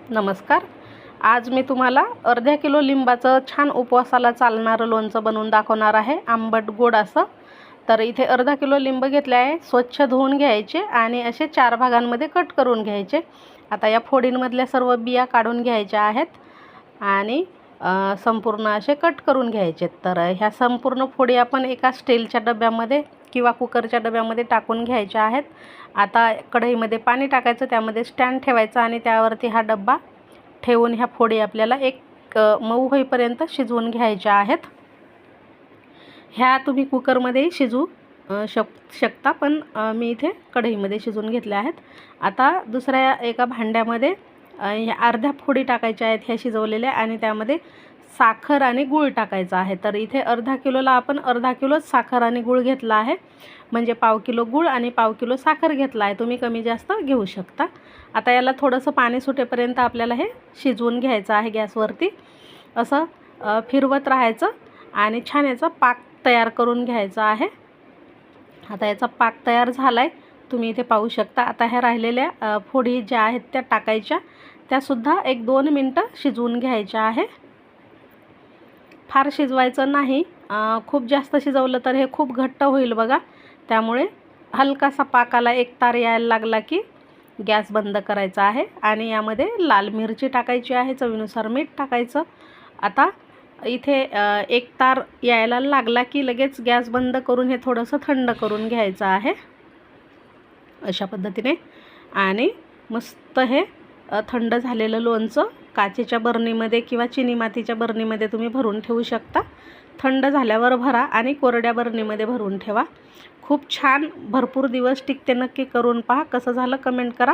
नमस्कार. आज मी तुम्हाला अर्धा किलो लिंबाचं छान उपवासाला चालणारं लोणचं बनवून दाखवणार आहे, आंबट गोड असं. तर इथे अर्धा किलो लिंब घेतले आहे. स्वच्छ धुवून घ्यायचे आणि असे 4 भागांमध्ये कट करून घ्यायचे. आता या फोडींमधल्या सर्व बिया काढून घ्यायच्या आहेत आणि संपूर्ण असे कट करून घ्यायचे. तर ह्या संपूर्ण फोडी आपण एका स्टीलच्या डब्यामध्ये किंवा कुकरच्या डब्यामध्ये टाकून घ्यायच्या आहेत. आता कढईमध्ये पाणी टाकायचं, त्यामध्ये स्टँड ठेवायचं आणि त्यावरती हा डब्बा ठेवून ह्या फोडी आपल्याला एक मऊ होईपर्यंत शिजवून घ्यायच्या आहेत. ह्या तुम्ही कुकरमध्ये शिजवू शकता, पण मी इथे कढईमध्ये शिजवून घेतल्या आहेत. आता दुसऱ्या एका भांड्यामध्ये ह्या अर्ध्या फोडी टाकायच्या आहेत ह्या शिजवलेल्या, आणि त्यामध्ये साखर आणि गूळ टाकायचा आहे. तर इथे अर्धा किलोला आपण अर्धा किलोच साखर आणि गूळ घेतला आहे, म्हणजे पाव किलो गूळ आणि पाव किलो साखर घेतला आहे. तुम्ही कमी जास्त घेऊ शकता. आता याला थोडंसं पाणी सुटेपर्यंत आपल्याला हे शिजवून घ्यायचं आहे. गॅसवरती असं फिरवत राहायचं आणि छान याचा पाक तयार करून घ्यायचा आहे. आता याचा पाक तयार झाला आहे, तुम्ही इथे पाहू शकता. आता ह्या राहिलेल्या फोडी ज्या आहेत त्या टाकायच्या, त्यासुद्धा 1-2 मिनटं शिजवून घ्यायच्या आहे. फार शिजवायचं नाही, खूप जास्त शिजवलं तर हे खूप घट्ट होईल बघा. त्यामुळे हलकासा पाकाला एक तार यायला लागला की गॅस बंद करायचा आहे. आणि यामध्ये लाल मिरची टाकायची आहे, चवीनुसार मीठ टाकायचं. आता इथे एक तार यायला लागला की लगेच गॅस बंद करून हे थोडंसं थंड करून घ्यायचं आहे अशा पद्धतीने. आणि मस्त हे थंड झालेलं लोणचं काचेच्या बरणीमध्ये किंवा चिनी मातीच्या बरणीमध्ये तुम्ही भरून ठेवू शकता. थंड झाल्यावर भरा आणि कोरड्या बरणीमध्ये भरून ठेवा. खूप छान भरपूर दिवस टिकते. नक्की करून पहा. कसं झालं कमेंट करा.